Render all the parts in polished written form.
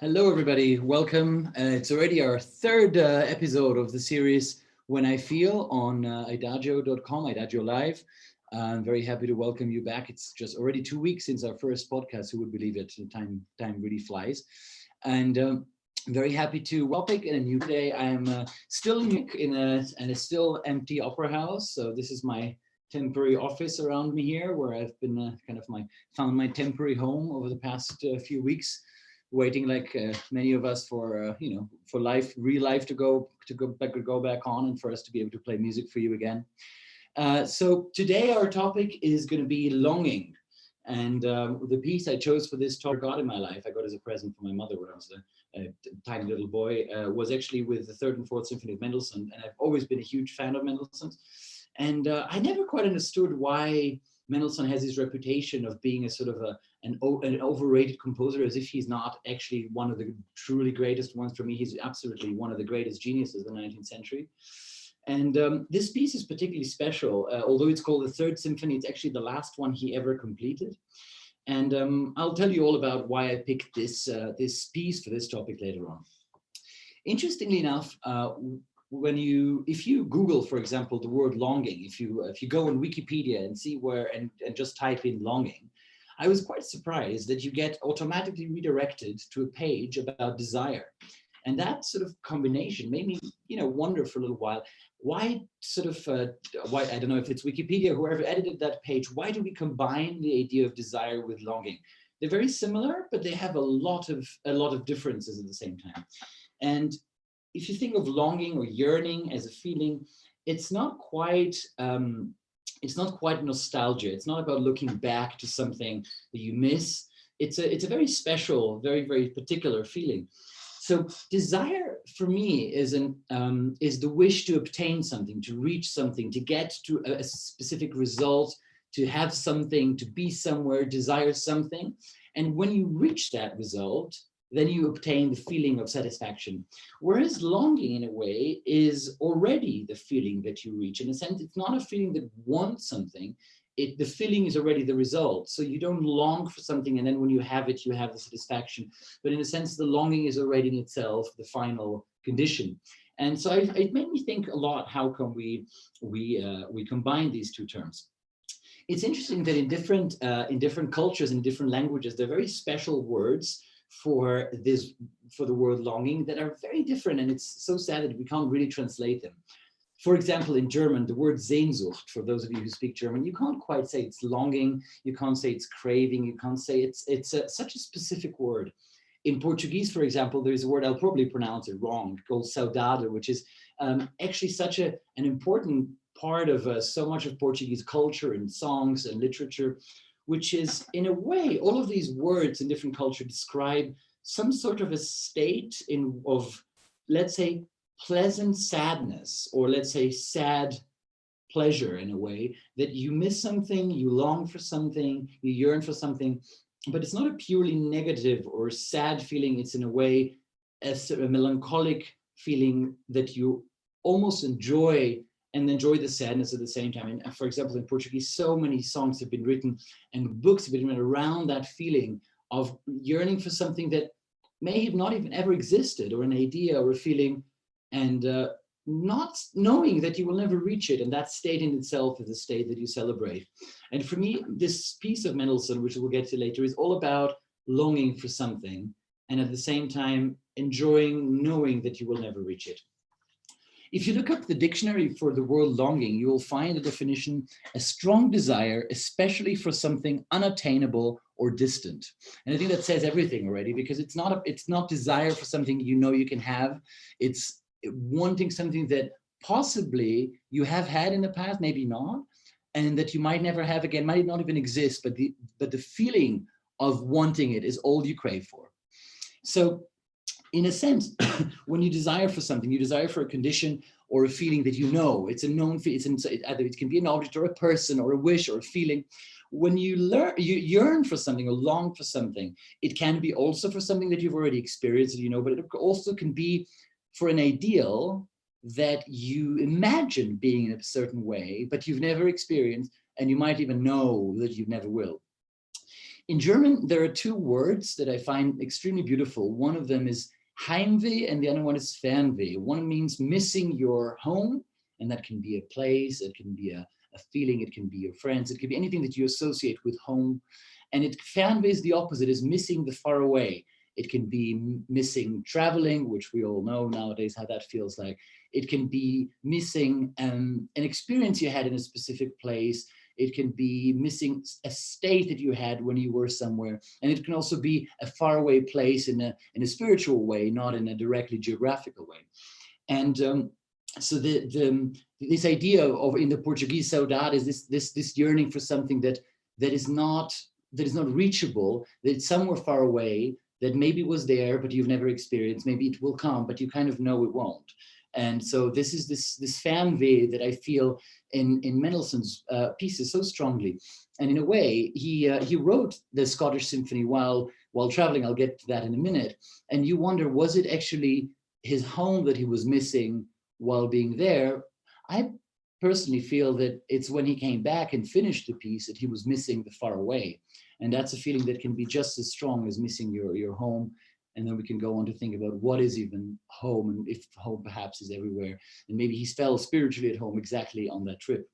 Hello, everybody. Welcome. It's already our third episode of the series When I Feel on IDAGIO.com, IDAGIO Live. I'm very happy to welcome you back. It's just already 2 weeks since our first podcast. Who would believe it? Time really flies. And I'm very happy to welcome in a new day. I am still in a still empty opera house. So this is my temporary office around me here, where I've been found my temporary home over the past few weeks, waiting like many of us for for real life to go back on, and for us to be able to play music for you again. So today our topic is going to be longing, and the piece I chose for this topic, got in my life, I got as a present from my mother when I was a tiny little boy, was actually with the Third and Fourth Symphony of Mendelssohn, and I've always been a huge fan of Mendelssohn, and I never quite understood why Mendelssohn has his reputation of being a sort of an overrated composer, as if he's not actually one of the truly greatest ones. For me, he's absolutely one of the greatest geniuses of the 19th century. And this piece is particularly special. Although it's called the Third Symphony, it's actually the last one he ever completed. And I'll tell you all about why I picked this piece for this topic later on. Interestingly enough, if you Google, for example, the word longing, if you go on Wikipedia and see and just type in longing, I was quite surprised that you get automatically redirected to a page about desire. And that sort of combination made me, wonder for a little while, why I don't know if it's Wikipedia, whoever edited that page, why do we combine the idea of desire with longing? They're very similar, but they have a lot of differences at the same time. And if you think of longing or yearning as a feeling, it's not quite nostalgia. It's not about looking back to something that you miss. It's a very special, very, very particular feeling. So desire for me is the wish to obtain something, to reach something, to get to a specific result, to have something, to be somewhere, desire something. And when you reach that result, then you obtain the feeling of satisfaction. Whereas longing, in a way, is already the feeling that you reach. In a sense, it's not a feeling that wants something. The feeling is already the result. So you don't long for something, and then when you have it, you have the satisfaction. But in a sense, the longing is already in itself the final condition. And so it made me think a lot, how come we combine these two terms? It's interesting that in different cultures, in different languages, there are very special words for the word longing that are very different, and it's so sad that we can't really translate them. For example, in German, the word Sehnsucht, for those of you who speak German, you can't quite say it's longing, you can't say it's craving, you can't say it's such a specific word. In Portuguese, for example, there's a word, I'll probably pronounce it wrong, called saudade, which is actually such an important part of so much of Portuguese culture and songs and literature, which is, in a way, all of these words in different cultures describe some sort of a state of, let's say, pleasant sadness, or let's say sad pleasure, in a way, that you miss something, you long for something, you yearn for something, but it's not a purely negative or sad feeling. It's, in a way, a melancholic feeling that you almost enjoy, and enjoy the sadness at the same time. And for example, in Portuguese, so many songs have been written and books have been written around that feeling of yearning for something that may have not even ever existed, or an idea or a feeling, and not knowing that you will never reach it. And that state in itself is a state that you celebrate. And for me, this piece of Mendelssohn, which we'll get to later, is all about longing for something, and at the same time enjoying knowing that you will never reach it. If you look up the dictionary for the word longing, you will find the definition: a strong desire, especially for something unattainable or distant. And I think that says everything already, because it's not desire for something you can have. It's wanting something that possibly you have had in the past, maybe not, and that you might never have again, might not even exist, but the feeling of wanting it is all you crave for. So in a sense, when you desire for something, you desire for a condition or a feeling that it's a known feeling. Either it can be an object or a person or a wish or a feeling. When you yearn for something or long for something, it can be also for something that you've already experienced, but it also can be for an ideal that you imagine being in a certain way, but you've never experienced, and you might even know that you never will. In German, there are two words that I find extremely beautiful. One of them is Heimweh and the other one is Fernweh. One means missing your home, and that can be a place, it can be a feeling, it can be your friends, it can be anything that you associate with home. And Fernweh is the opposite, is missing the far away. It can be missing traveling, which we all know nowadays how that feels like. It can be missing an experience you had in a specific place. It can be missing a state that you had when you were somewhere. And it can also be a faraway place in a spiritual way, not in a directly geographical way. And so this idea of, in the Portuguese, saudade is this yearning for something that is not reachable, that it's somewhere far away, that maybe was there, but you've never experienced. Maybe it will come, but you kind of know it won't. And so this is this Fernweh that I feel in Mendelssohn's pieces so strongly. And in a way, he wrote the Scottish Symphony while traveling. I'll get to that in a minute. And you wonder, was it actually his home that he was missing while being there? I personally feel that it's when he came back and finished the piece that he was missing the far away. And that's a feeling that can be just as strong as missing your home. And then we can go on to think about what is even home, and if home perhaps is everywhere. And maybe he felt spiritually at home exactly on that trip.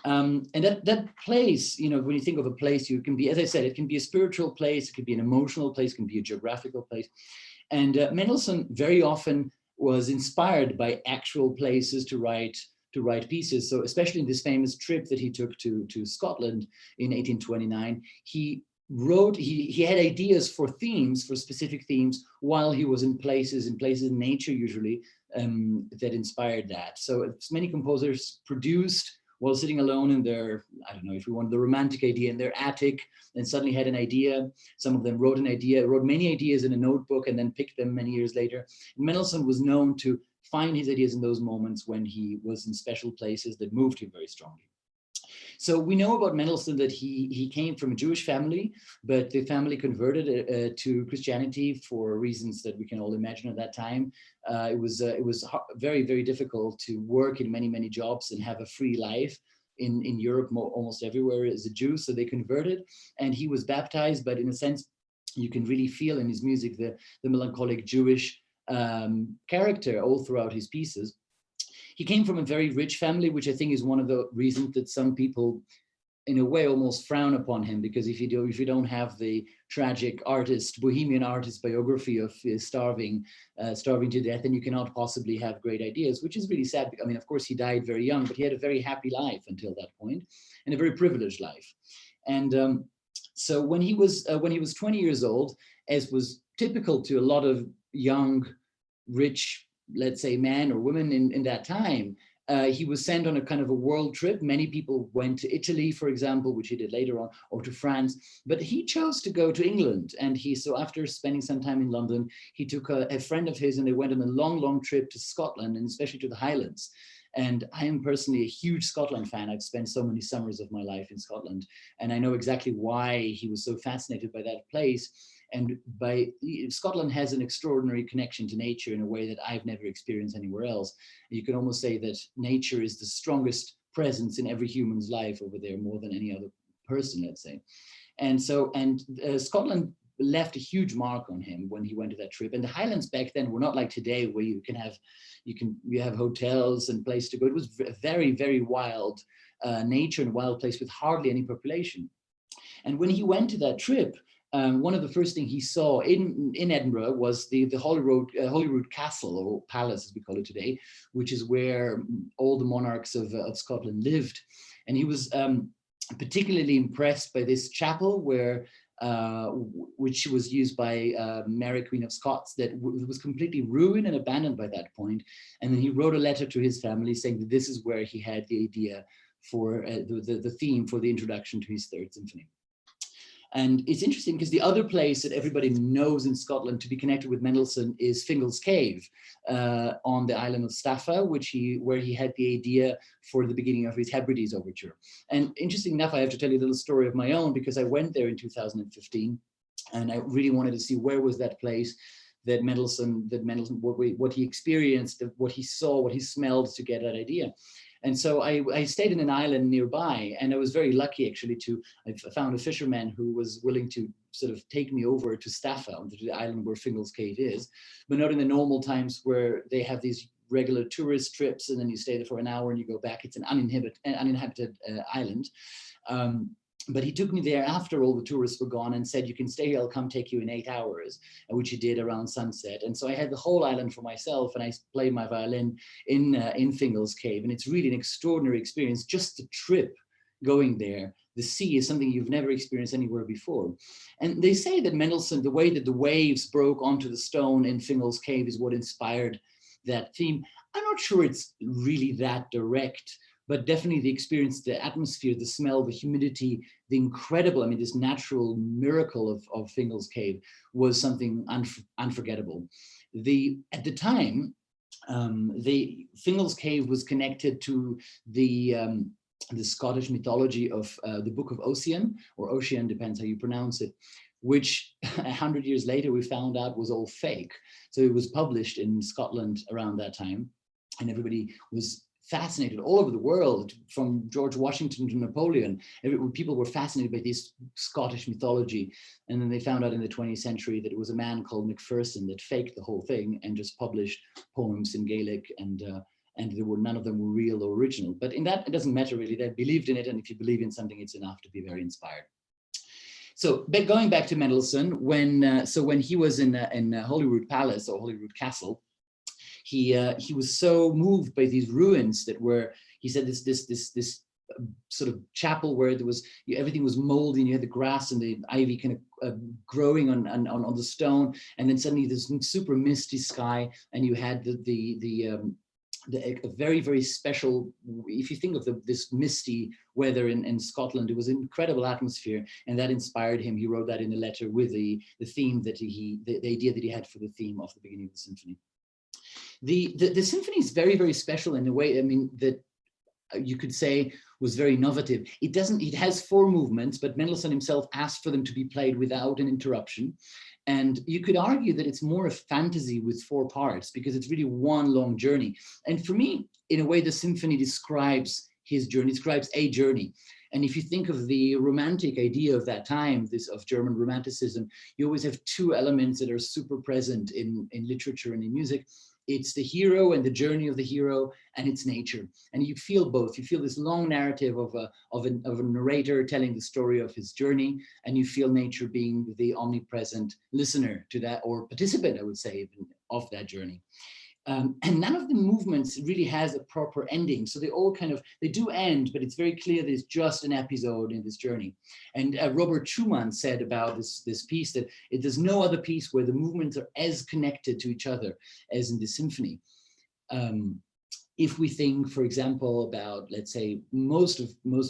And that place, you know, when you think of a place, you can be, as I said, it can be a spiritual place, it could be an emotional place, it can be a geographical place. And Mendelssohn very often was inspired by actual places to write pieces. So especially in this famous trip that he took to Scotland in 1829, he had ideas for themes, for specific themes, while he was in places in nature usually, that inspired that. So many composers produced while sitting alone in their, I don't know if you want the romantic idea, in their attic, and suddenly had an idea. Some of them wrote many ideas in a notebook and then picked them many years later. And Mendelssohn was known to find his ideas in those moments when he was in special places that moved him very strongly. So we know about Mendelssohn that he came from a Jewish family, but the family converted to Christianity for reasons that we can all imagine at that time. It was very, very difficult to work in many, many jobs and have a free life in Europe, almost everywhere as a Jew. So they converted, and he was baptized. But in a sense, you can really feel in his music the melancholic Jewish character all throughout his pieces. He came from a very rich family, which I think is one of the reasons that some people, in a way, almost frown upon him, because if you don't have the tragic bohemian artist biography of starving to death, then you cannot possibly have great ideas, which is really sad. I mean, of course, he died very young, but he had a very happy life until that point, and a very privileged life. And so when he was 20 years old, as was typical to a lot of young, rich, let's say, men or women in that time, he was sent on a kind of a world trip. Many people went to Italy, for example, which he did later on, or to France, but he chose to go to England. And so after spending some time in London, he took a friend of his and they went on a long, long trip to Scotland, and especially to the Highlands. And I am personally a huge Scotland fan. I've spent so many summers of my life in Scotland, and I know exactly why he was so fascinated by that place. And Scotland has an extraordinary connection to nature in a way that I've never experienced anywhere else. You can almost say that nature is the strongest presence in every human's life over there, more than any other person, let's say. And so, Scotland left a huge mark on him when he went to that trip. And the Highlands back then were not like today, where you have hotels and place to go. It was a very, very wild nature and wild place with hardly any population. And when he went to that trip, one of the first things he saw in Edinburgh was the Holyrood Castle, or Palace as we call it today, which is where all the monarchs of Scotland lived. And he was particularly impressed by this chapel which was used by Mary, Queen of Scots, that was completely ruined and abandoned by that point. And then he wrote a letter to his family saying that this is where he had the idea for the theme for the introduction to his third symphony. And it's interesting because the other place that everybody knows in Scotland to be connected with Mendelssohn is Fingal's Cave on the island of Staffa, where he had the idea for the beginning of his Hebrides overture. And interesting enough, I have to tell you a little story of my own, because I went there in 2015 and I really wanted to see where was that place that Mendelssohn, what he experienced, what he saw, what he smelled to get that idea. And so I stayed in an island nearby, and I was very lucky actually I found a fisherman who was willing to sort of take me over to Staffa, the island where Fingal's Cave is, but not in the normal times where they have these regular tourist trips and then you stay there for an hour and you go back. It's an uninhabited island. But he took me there after all the tourists were gone and said, you can stay here, I'll come take you in 8 hours, which he did around sunset. And so I had the whole island for myself, and I played my violin in Fingal's Cave. And it's really an extraordinary experience, just the trip going there. The sea is something you've never experienced anywhere before. And they say that Mendelssohn, the way that the waves broke onto the stone in Fingal's Cave is what inspired that theme. I'm not sure it's really that direct, but definitely the experience, the atmosphere, the smell, the humidity, the incredible, I mean, this natural miracle of Fingal's Cave was something unforgettable. At the time, the Fingal's Cave was connected to the Scottish mythology of the Book of Ossian, or Ossian, depends how you pronounce it, which 100 years later we found out was all fake. So it was published in Scotland around that time, and everybody was fascinated all over the world, from George Washington to Napoleon. People were fascinated by this Scottish mythology. And then they found out in the 20th century that it was a man called Macpherson that faked the whole thing and just published poems in Gaelic, and none of them were real or original. But in that, it doesn't matter really. They believed in it, and if you believe in something, it's enough to be very inspired. So going back to Mendelssohn, when he was in Holyrood Palace or Holyrood Castle, he was so moved by these ruins that were, he said, this sort of chapel where there was, everything was moldy, and you had the grass and the ivy kind of growing on the stone, and then suddenly this super misty sky, and you had a very, very special, if you think of this misty weather in Scotland, it was an incredible atmosphere, and that inspired him. He wrote that in a letter with the theme that the idea that he had for the theme of the beginning of the symphony. The symphony is very, very special in a way, I mean, that you could say was very innovative. It has 4 movements, but Mendelssohn himself asked for them to be played without an interruption. And you could argue that it's more a fantasy with 4 parts, because it's really one long journey. And for me, in a way, the symphony describes his journey, describes a journey. And if you think of the romantic idea of that time, of German Romanticism, you always have 2 elements that are super present in literature and in music. It's the hero and the journey of the hero, and it's nature. And you feel both. You feel this long narrative of a narrator telling the story of his journey, and you feel nature being the omnipresent listener to that, or participant, I would say, of that journey. And none of the movements really has a proper ending. So they do end, but it's very clear that it's just an episode in this journey. And Robert Schumann said about this piece that there's no other piece where the movements are as connected to each other as in the symphony. If we think, for example, about, let's say, most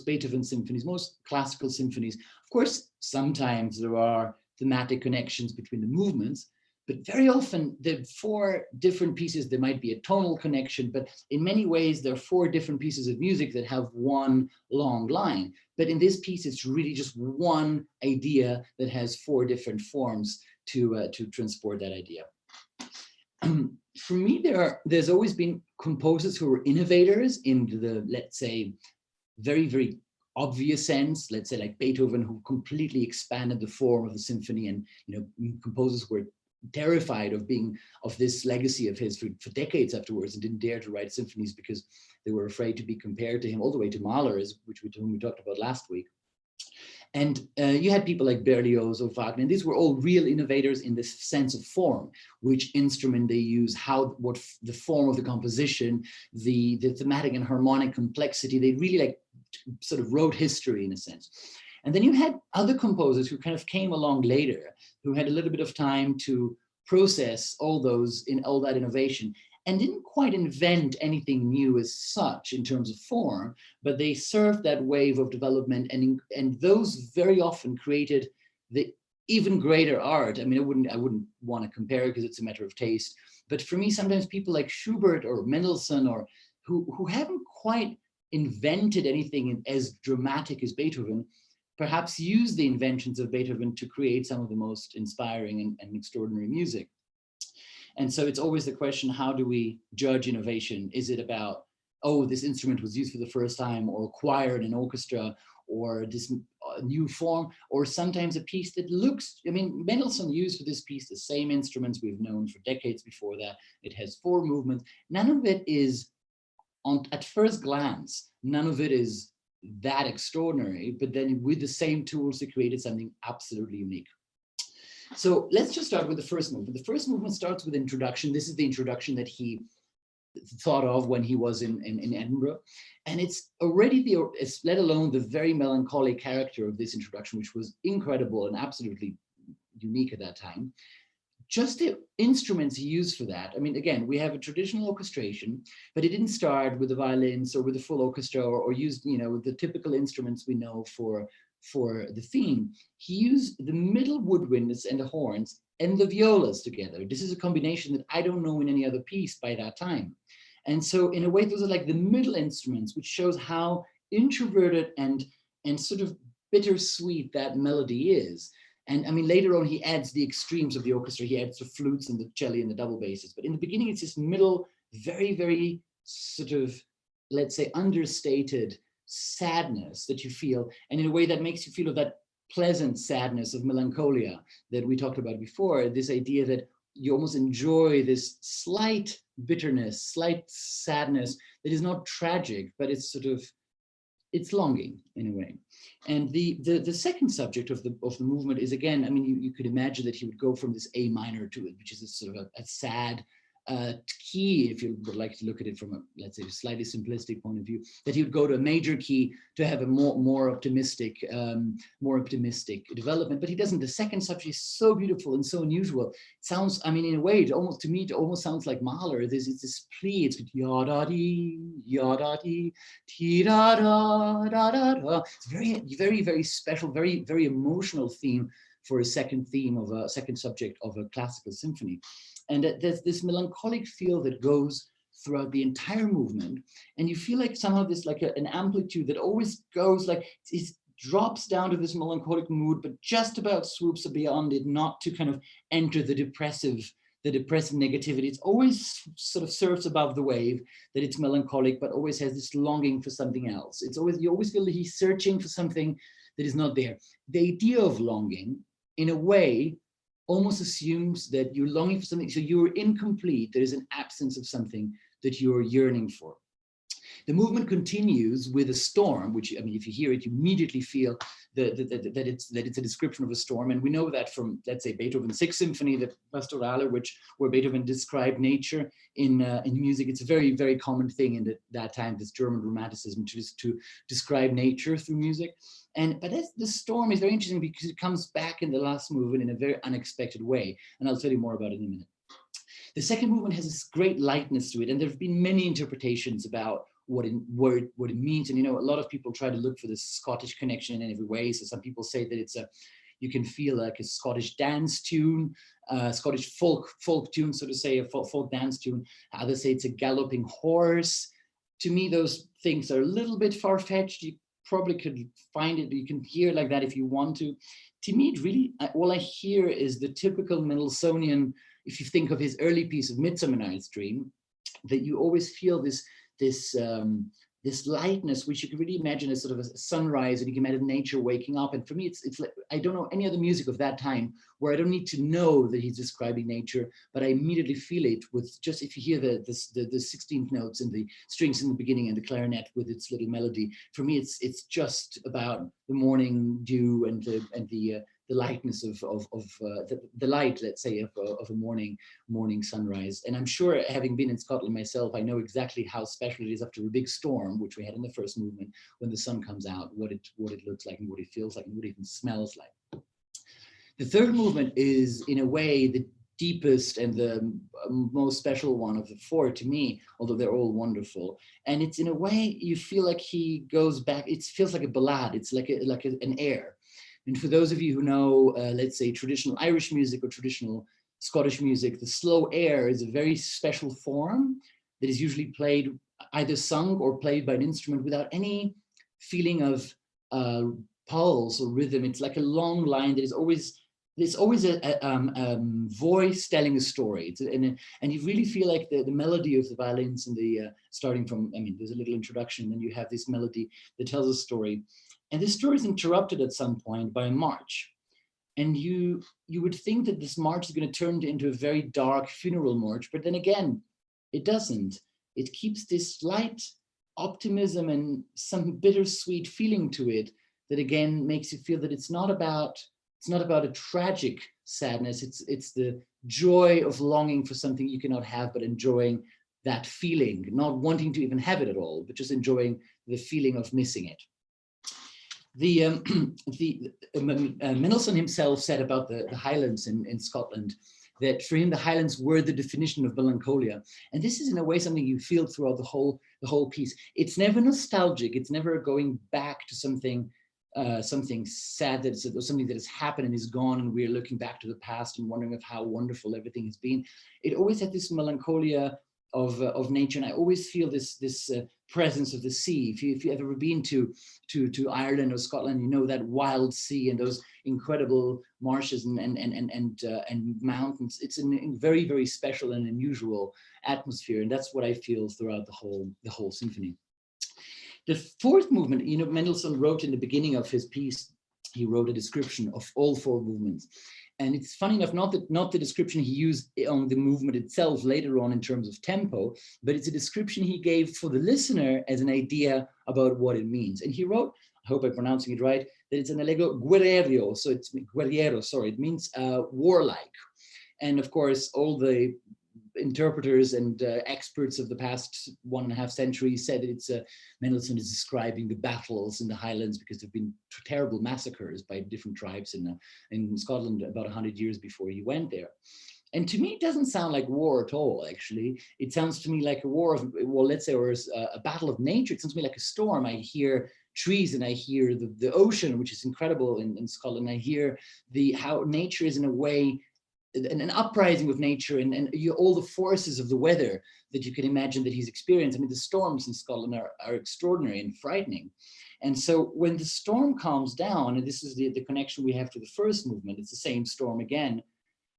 Beethoven symphonies, most classical symphonies, of course, sometimes there are thematic connections between the movements, but very often the 4 different pieces, there might be a tonal connection, but in many ways, there are 4 different pieces of music that have one long line. But in this piece, it's really just one idea that has 4 different forms to transport that idea. For me, there's always been composers who were innovators in the, let's say, very, very obvious sense, let's say like Beethoven, who completely expanded the form of the symphony, and composers were terrified of this legacy of his for decades afterwards, and didn't dare to write symphonies because they were afraid to be compared to him, all the way to Mahler, whom we talked about last week. And you had people like Berlioz or Wagner, and these were all real innovators in this sense of form, which instrument they use, what the form of the composition, the thematic and harmonic complexity. They really sort of wrote history in a sense. And then you had other composers who kind of came along later, who had a little bit of time to process all that innovation, and didn't quite invent anything new as such in terms of form, but they served that wave of development, and those very often created the even greater art. I mean, I wouldn't want to compare because it's a matter of taste, but for me, sometimes people like Schubert or Mendelssohn, or who haven't quite invented anything as dramatic as Beethoven, perhaps use the inventions of Beethoven to create some of the most inspiring and extraordinary music. And so it's always the question, how do we judge innovation? Is it about oh, this instrument was used for the first time, or choir in an orchestra, or this new form, or sometimes a piece that looks, I mean, Mendelssohn used for this piece the same instruments we've known for decades before that. It has 4 movements. None of it is, at first glance, none of it is that extraordinary, but then with the same tools, they created something absolutely unique. So let's just start with the first movement. The first movement starts with introduction. This is the introduction that he thought of when he was in Edinburgh. And it's already let alone the very melancholic character of this introduction, which was incredible and absolutely unique at that time. Just the instruments he used for that. I mean, again, we have a traditional orchestration, but it didn't start with the violins or with the full orchestra, or used, you know, the typical instruments we know for the theme. He used the middle woodwinds and the horns and the violas together. This is a combination that I don't know in any other piece by that time. And so in a way, those are like the middle instruments, which shows how introverted and sort of bittersweet that melody is. And I mean, later on, he adds the extremes of the orchestra. He adds the flutes and the cello and the double basses. But in the beginning, it's this middle, very, very sort of, let's say, understated sadness that you feel. And in a way that makes you feel of that pleasant sadness of melancholia that we talked about before, this idea that you almost enjoy this slight bitterness, slight sadness that is not tragic, but it's sort of, it's longing in a way. And the second subject of the movement is, again, I mean, you could imagine that he would go from this A minor to it, which is a sort of a sad key, if you would like to look at it from a, let's say, a slightly simplistic point of view, that he would go to a major key to have a more optimistic development. But he doesn't. The second subject is so beautiful and so unusual. It sounds, I mean, in a way, to me, it almost sounds like Mahler. It's this plea. It's ya-da-dee, ya-da-dee, ti-da-da-da-da-da. It's very, very, very special, very, very emotional theme for a second subject of a classical symphony. And there's this melancholic feel that goes throughout the entire movement. And you feel like somehow there's like an amplitude that always goes like, it drops down to this melancholic mood, but just about swoops beyond it, not to kind of enter the depressive negativity. It's always sort of surfs above the wave, that it's melancholic, but always has this longing for something else. It's always, you always feel that he's searching for something that is not there. The idea of longing, in a way, almost assumes that you're longing for something, so you're incomplete. There is an absence of something that you're yearning for. The movement continues with a storm, which, I mean, if you hear it, you immediately feel that it's a description of a storm. And we know that from, let's say, Beethoven's Sixth Symphony, the Pastorale, where Beethoven described nature in music. It's a very, very common thing in that time, this German Romanticism, to describe nature through music. But the storm is very interesting because it comes back in the last movement in a very unexpected way. And I'll tell you more about it in a minute. The second movement has this great lightness to it. And there have been many interpretations about what it means. And, you know, a lot of people try to look for this Scottish connection in every way. So some people say that you can feel like a Scottish dance tune, Scottish folk tune, so to say, a folk dance tune. Others say it's a galloping horse. To me, those things are a little bit far-fetched. You probably could find it, you can hear it like that if you want to. To me, it really, all I hear is the typical Mendelssohnian, if you think of his early piece of Midsummer Night's Dream, that you always feel this lightness, which you can really imagine as sort of a sunrise, and you can imagine nature waking up. And for me, it's like, I don't know any other music of that time where I don't need to know that he's describing nature, but I immediately feel it with just, if you hear the 16th notes and the strings in the beginning and the clarinet with its little melody. For me, it's just about the morning dew and the lightness of the light, let's say, of a morning sunrise. And I'm sure, having been in Scotland myself, I know exactly how special it is after a big storm, which we had in the first movement, when the sun comes out, what it looks like and what it feels like and what it even smells like. The third movement is, in a way, the deepest and the most special one of the four to me, although they're all wonderful. And it's, in a way, you feel like he goes back, it feels like a ballad, it's like an air. And for those of you who know, let's say, traditional Irish music or traditional Scottish music, the slow air is a very special form that is usually played, either sung or played by an instrument without any feeling of pulse or rhythm. It's like a long line that is always there's always voice telling a story. And you really feel like the melody of the violins and the starting from, I mean, there's a little introduction, and then you have this melody that tells a story. And this story is interrupted at some point by a march. And you would think that this march is going to turn into a very dark funeral march, but then again, it doesn't. It keeps this slight optimism and some bittersweet feeling to it that again makes you feel that it's not about a tragic sadness. It's the joy of longing for something you cannot have, but enjoying that feeling, not wanting to even have it at all, but just enjoying the feeling of missing it. Mendelssohn himself said about the Highlands in Scotland that for him the Highlands were the definition of melancholia, and this is in a way something you feel throughout the whole piece. It's never nostalgic. It's never going back to something sad or something that has happened and is gone, and we're looking back to the past and wondering of how wonderful everything has been. It always had this melancholia of nature, and I always feel this presence of the sea. If you've ever been to Ireland or Scotland, you know that wild sea and those incredible marshes and mountains. It's a very, very special and unusual atmosphere, and that's what I feel throughout the whole symphony. The fourth movement, you know, Mendelssohn wrote in the beginning of his piece, he wrote a description of all four movements. And it's funny enough, not the description he used on the movement itself later on in terms of tempo, but it's a description he gave for the listener as an idea about what it means. And he wrote, I hope I'm pronouncing it right, that it's an allegro guerriero, so it's guerriero, sorry, it means warlike. And of course, all the interpreters and experts of the past 1.5 centuries said that it's Mendelssohn is describing the battles in the Highlands because there've been terrible massacres by different tribes in Scotland about 100 years before he went there. And to me, it doesn't sound like war at all, actually. It sounds to me like a war of, well, let's say, or a battle of nature. It sounds to me like a storm. I hear trees and I hear the ocean, which is incredible in Scotland. I hear how nature is in a way an uprising with nature and all the forces of the weather that you can imagine that he's experienced. I mean, the storms in Scotland are extraordinary and frightening. And so when the storm calms down, and this is the connection we have to the first movement, it's the same storm again.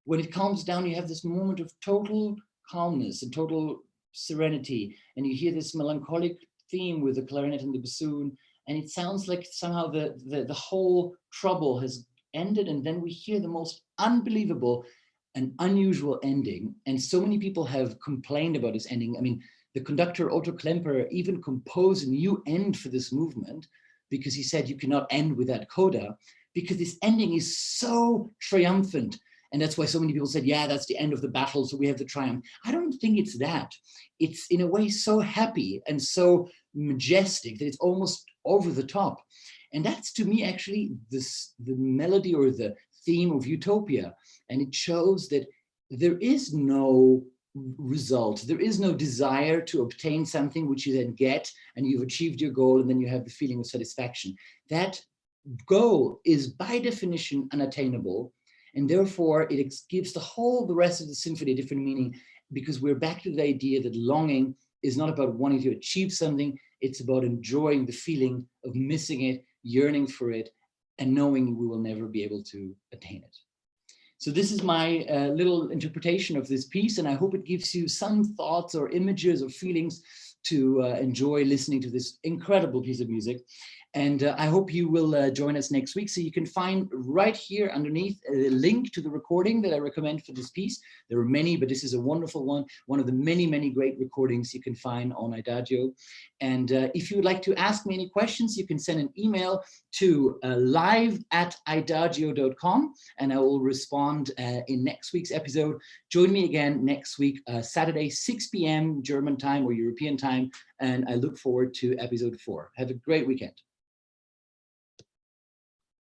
When it calms down, you have this moment of total calmness and total serenity. And you hear this melancholic theme with the clarinet and the bassoon. And it sounds like somehow the whole trouble has ended. And then we hear the most unbelievable and unusual ending. And so many people have complained about this ending. I mean, the conductor Otto Klemperer even composed a new end for this movement because he said you cannot end with that coda, because this ending is so triumphant. And that's why so many people said, yeah, that's the end of the battle, so we have the triumph. I don't think it's that. It's in a way so happy and so majestic that it's almost over the top. And that's, to me, actually the melody or the theme of Utopia. And it shows that there is no result. There is no desire to obtain something which you then get and you've achieved your goal and then you have the feeling of satisfaction. That goal is by definition unattainable. And therefore it gives the rest of the symphony a different meaning, because we're back to the idea that longing is not about wanting to achieve something. It's about enjoying the feeling of missing it, yearning for it, and knowing we will never be able to attain it. So this is my little interpretation of this piece, and I hope it gives you some thoughts or images or feelings to enjoy listening to this incredible piece of music. And I hope you will join us next week. So you can find right here underneath a link to the recording that I recommend for this piece. There are many, but this is a wonderful one of the many, many great recordings you can find on IDAGIO. And if you would like to ask me any questions, you can send an email to live@idagio.com, and I will respond in next week's episode. Join me again next week, Saturday, 6 p.m. German time or European time, and I look forward to episode 4. Have a great weekend.